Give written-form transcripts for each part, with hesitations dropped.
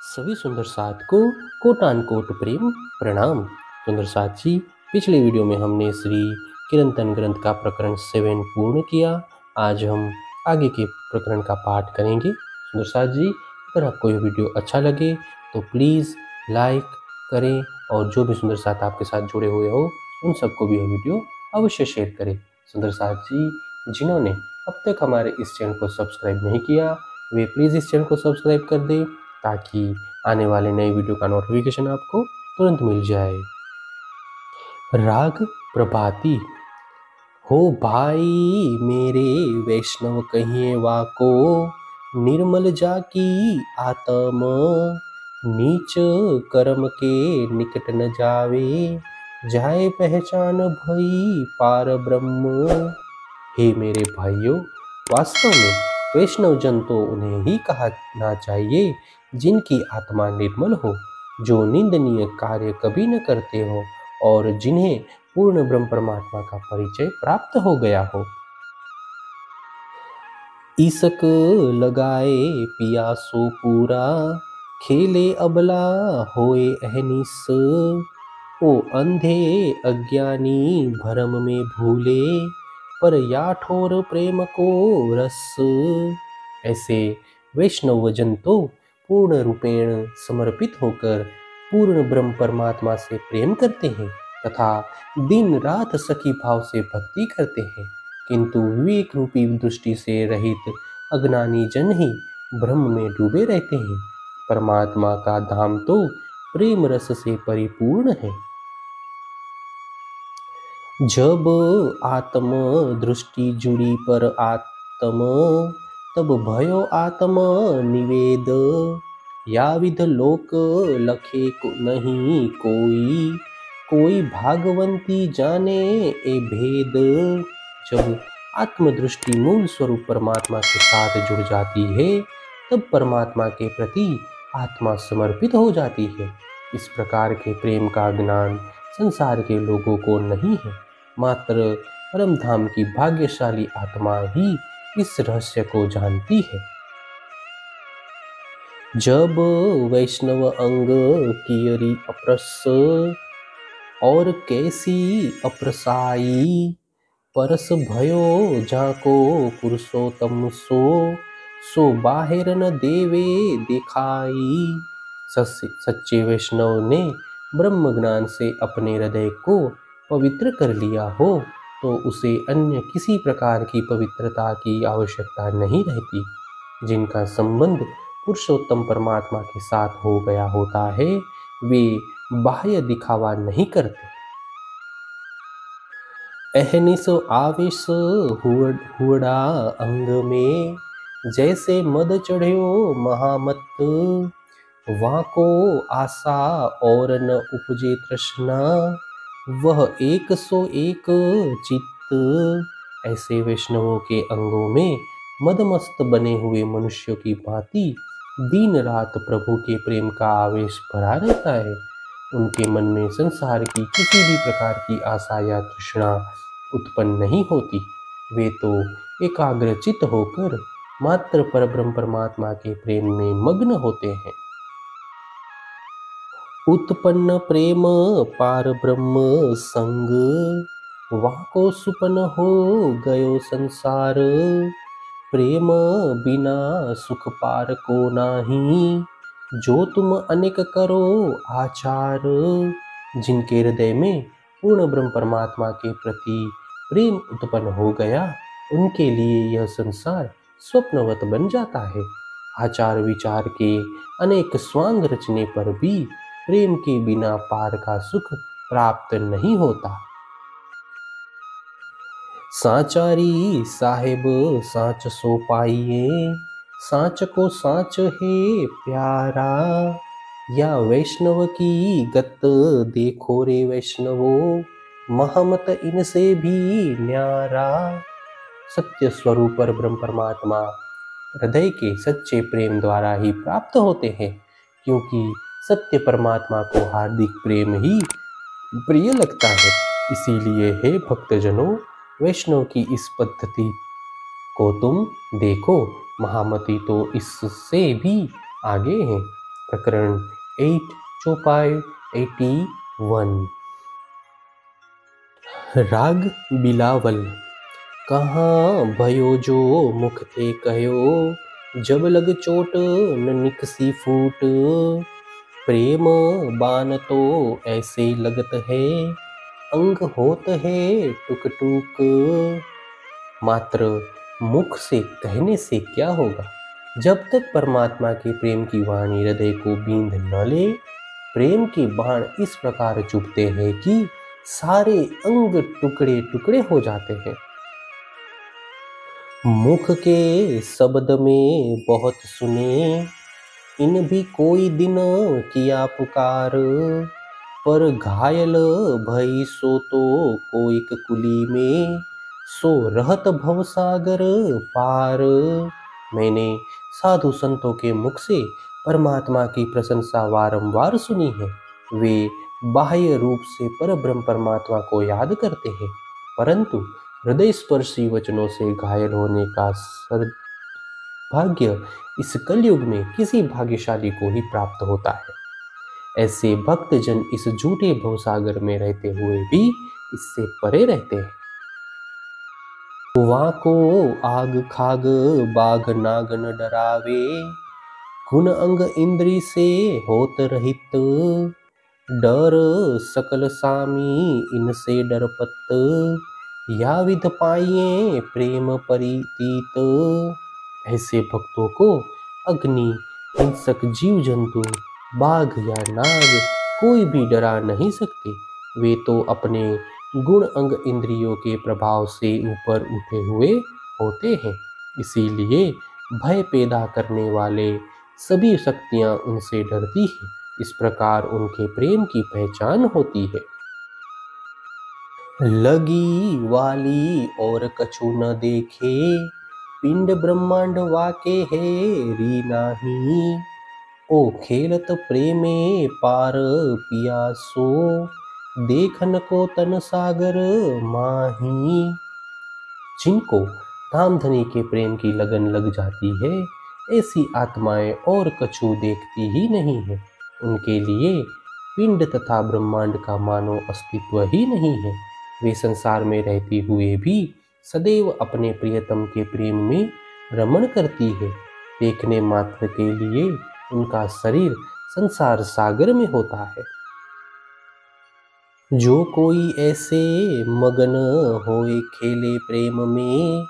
सभी सुंदर साथ को कोटान कोट प्रेम प्रणाम। सुंदर साथ जी, पिछले वीडियो में हमने श्री कीर्तन ग्रंथ का प्रकरण 7 पूर्ण किया। आज हम आगे के प्रकरण का पाठ करेंगे। सुंदर साथ जी, अगर आपको यह वीडियो अच्छा लगे तो प्लीज़ लाइक करें और जो भी सुंदर साथ आपके साथ जुड़े हुए हो उन सबको भी यह वीडियो अवश्य शेयर करें। सुंदर साथ जी, जिन्होंने अब तक हमारे इस चैनल को सब्सक्राइब नहीं किया वे प्लीज़ इस चैनल को सब्सक्राइब कर दें ताकि आने वाले नए वीडियो का नोटिफिकेशन आपको तुरंत मिल जाए। राग प्रभाती। हो भाई मेरे वैष्णव कहिए वाको, निर्मल जाकी आत्म, नीच कर्म के निकट न जावे, जाए पहचान भई पार ब्रह्म। हे मेरे भाइयों, वास्तव में वैष्णव जन तो उन्हें ही कहना चाहिए जिनकी आत्मा निर्मल हो, जो निंदनीय कार्य कभी न करते हो और जिन्हें पूर्ण ब्रह्म परमात्मा का परिचय प्राप्त हो गया हो। ईसक लगाए पियासो पूरा, खेले अबला होए अहनिस, ओ अंधे अज्ञानी भरम में भूले, पर या ठोर प्रेम को रस। ऐसे वैष्णव जन तो पूर्ण रूपेण समर्पित होकर पूर्ण ब्रह्म परमात्मा से प्रेम करते हैं तथा दिन रात सखी भाव से भक्ति करते हैं, किंतु विवेक रूपी दृष्टि से रहित अज्ञानी जन ही ब्रह्म में डूबे रहते हैं। परमात्मा का धाम तो प्रेम रस से परिपूर्ण है। जब आत्म दृष्टि जुड़ी पर आत्म, तब भयो आत्म निवेद, या विध लोक लखे को नहीं कोई, कोई भागवंती जाने ए भेद। जब आत्मदृष्टि मूल स्वरूप परमात्मा के साथ जुड़ जाती है तब परमात्मा के प्रति आत्मा समर्पित हो जाती है। इस प्रकार के प्रेम का ज्ञान संसार के लोगों को नहीं है, मात्र परम धाम की भाग्यशाली आत्मा ही इस रहस्य को जानती है। जब वैष्णव अंग कियरी अप्रस, और कैसी अप्रसाई, परस भयो जाको पुरुषोत्तम सो, सो बाहिर न देवे दिखाई। सच्चे वैष्णव ने ब्रह्म ज्ञान से अपने हृदय को पवित्र कर लिया हो तो उसे अन्य किसी प्रकार की पवित्रता की आवश्यकता नहीं रहती। जिनका संबंध पुरुषोत्तम परमात्मा के साथ हो गया होता है वे बाह्य दिखावा नहीं करते। अहनिस आवेश हुड़ा अंग में, जैसे मद चढ़्यो महामत, वाको आशा और न उपजे तृष्णा, वह 101 चित्त। ऐसे वैष्णवों के अंगों में मदमस्त बने हुए मनुष्यों की भांति दिन रात प्रभु के प्रेम का आवेश भरा रहता है। उनके मन में संसार की किसी भी प्रकार की आशा या तृष्णा उत्पन्न नहीं होती। वे तो एकाग्रचित्त होकर मात्र परब्रह्म परमात्मा के प्रेम में मग्न होते हैं। उत्पन्न प्रेम पार ब्रह्म संग, वाको सुपन हो गयो संसार, प्रेम बिना सुख पार को नाही, जो तुम अनेक करो आचार। जिनके हृदय में पूर्ण ब्रह्म परमात्मा के प्रति प्रेम उत्पन्न हो गया उनके लिए यह संसार स्वप्नवत बन जाता है। आचार विचार के अनेक स्वांग रचने पर भी प्रेम के बिना पार का सुख प्राप्त नहीं होता। साचारी साहेब साच सो पाइए, साच को साच है प्यारा, या वैष्णव की गत देखो रे वैष्णवो, महामत इनसे भी न्यारा। सत्य स्वरूप पर ब्रह्म परमात्मा हृदय के सच्चे प्रेम द्वारा ही प्राप्त होते हैं, क्योंकि सत्य परमात्मा को हार्दिक प्रेम ही प्रिय लगता है। इसीलिए हे भक्तजनों, वैष्णव की इस पद्धति को तुम देखो, महामती तो इससे भी आगे हैं। प्रकरण 8 चौपाई 81। राग बिलावल। कहाँ भयो जो मुख थे कहो, जब लग चोट न निकसी फूट। प्रेम बान तो ऐसे लगत है, अंग होत है टुक टुक। मात्र मुख से कहने से क्या होगा, जब तक परमात्मा के प्रेम की वाणी हृदय को बींध न ले। प्रेम के बाण इस प्रकार चुभते हैं कि सारे अंग टुकड़े टुकड़े हो जाते हैं। मुख के शब्द में बहुत सुने, इन भी कोई दिन किया पुकार। पर घायल भई सो तो कोइक कुली में, सो रहत भवसागर पार। मैंने साधु संतों के मुख से परमात्मा की प्रशंसा वारंवार सुनी है। वे बाह्य रूप से परब्रह्म परमात्मा को याद करते हैं, परंतु हृदय स्पर्शी वचनों से घायल होने का सौभाग्य इस कलयुग में किसी भाग्यशाली को ही प्राप्त होता है। ऐसे भक्तजन इस झूठे भवसागर में रहते हुए भी इससे परे रहते हैं। वहाँ को आग खाग बाघ नाग न डरावे, गुण अंग इंद्री से होत रहित। डर सकल सामी इनसे डरपत, या विध पाइए प्रेम परितीत। ऐसे भक्तों को अग्नि, हिंसक जीव जंतु, बाघ या नाग कोई भी डरा नहीं सकते। वे तो अपने गुण अंग इंद्रियों के प्रभाव से ऊपर उठे हुए होते हैं, इसीलिए भय पैदा करने वाले सभी शक्तियां उनसे डरती हैं। इस प्रकार उनके प्रेम की पहचान होती है। लगी वाली और कछु न देखे, पिंड ब्रह्मांड वाके है री नाही। ओ खेलत प्रेमे पार पियासो, देखन को तन सागर माही। जिनको धामधनी के प्रेम की लगन लग जाती है, ऐसी आत्माएं और कछु देखती ही नहीं है। उनके लिए पिंड तथा ब्रह्मांड का मानो अस्तित्व ही नहीं है। वे संसार में रहते हुए भी सदैव अपने प्रियतम के प्रेम में रमण करती है। देखने मात्र के लिए उनका शरीर संसार सागर में होता है। जो कोई ऐसे मगन होए खेले प्रेम में,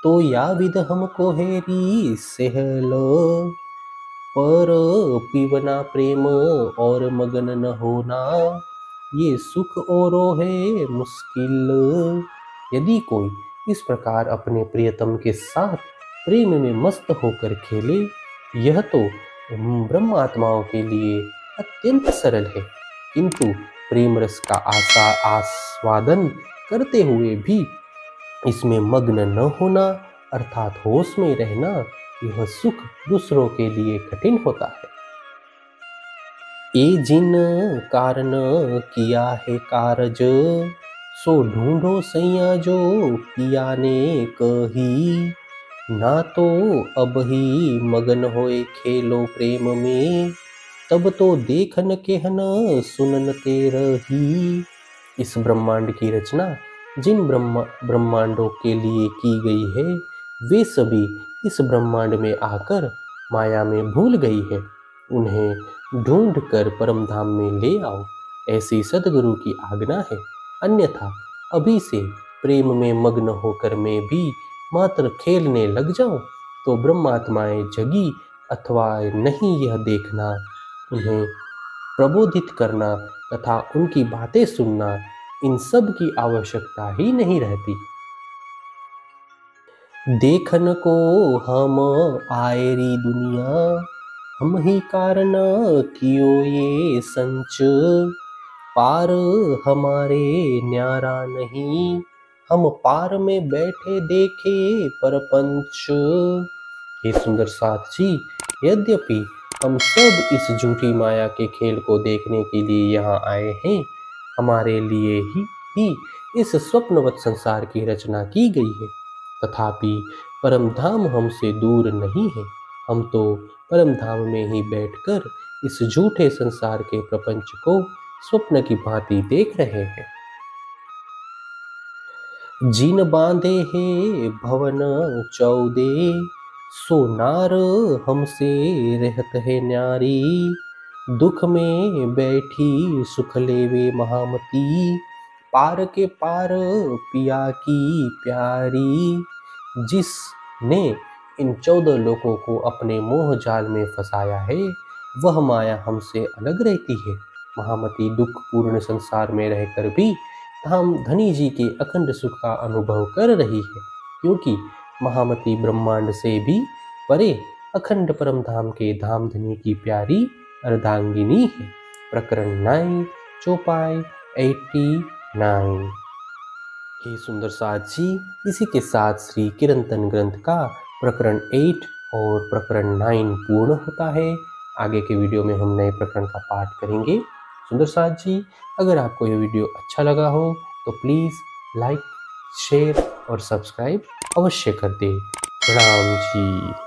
तो या विध हमको हेरी सहल। पर पीवना प्रेम और मगन न होना, ये सुख औरो है मुश्किल। यदि कोई इस प्रकार अपने प्रियतम के साथ प्रेम में मस्त होकर खेले, यह तो ब्रह्मात्माओं के लिए अत्यंत सरल है, किंतु प्रेम रस का आस्वादन करते हुए भी इसमें मग्न न होना अर्थात होश में रहना, यह सुख दूसरों के लिए कठिन होता है। ए जिन कारण किया है कारज, सो ढूंढो सैया जो पिया ने कही। ना तो अब ही मगन होए खेलो प्रेम में, तब तो देखन केहन सुनन ते रही। इस ब्रह्मांड की रचना जिन ब्रह्मांडों के लिए की गई है, वे सभी इस ब्रह्मांड में आकर माया में भूल गई है। उन्हें ढूंढ कर परम धाम में ले आओ, ऐसी सद्गुरु की आज्ञा है। अन्यथा अभी से प्रेम में मग्न होकर मैं भी मात्र खेलने लग जाऊं, तो ब्रह्मात्माएं जगी अथवा नहीं यह देखना, उन्हें प्रबोधित करना तथा उनकी बातें सुनना, इन सब की आवश्यकता ही नहीं रहती। देखन को हम आएरी दुनिया, हम ही कारण कियो ये संच। पार हमारे न्यारा नहीं, हम पार में बैठे देखे परपंच। हे सुंदर साथ जी, यद्यपि हम सब इस झूठी माया के खेल को देखने के लिए यहाँ आए हैं, हमारे लिए ही इस स्वप्नवत संसार की रचना की गई है, तथापि परम धाम हमसे दूर नहीं है। हम तो परम धाम में ही बैठकर इस झूठे संसार के प्रपंच को स्वप्न की भांति देख रहे हैं। जिन बांधे है भवन 14, सो नार हमसे रहत है न्यारी। दुख में बैठी सुख लेवे महामती, पार के पार पिया की प्यारी। जिसने इन 14 लोगों को अपने मोह जाल में फंसाया है, वह माया हमसे अलग रहती है। महामती दुख पूर्ण संसार में रहकर भी धाम धनी जी के अखंड सुख का अनुभव कर रही है, क्योंकि महामती ब्रह्मांड से भी परे अखंड परम धाम के धाम धनी की प्यारी अर्धांगिनी है। प्रकरण 9 चौपाई 89। हे सुंदर साथ जी, इसी के साथ श्री किरंतन ग्रंथ का प्रकरण 8 और प्रकरण 9 पूर्ण होता है। आगे के वीडियो में हम नए प्रकरण का पाठ करेंगे। सुंदर साथ जी, अगर आपको यह वीडियो अच्छा लगा हो तो प्लीज़ लाइक, शेयर और सब्सक्राइब अवश्य कर दें। प्रणाम जी।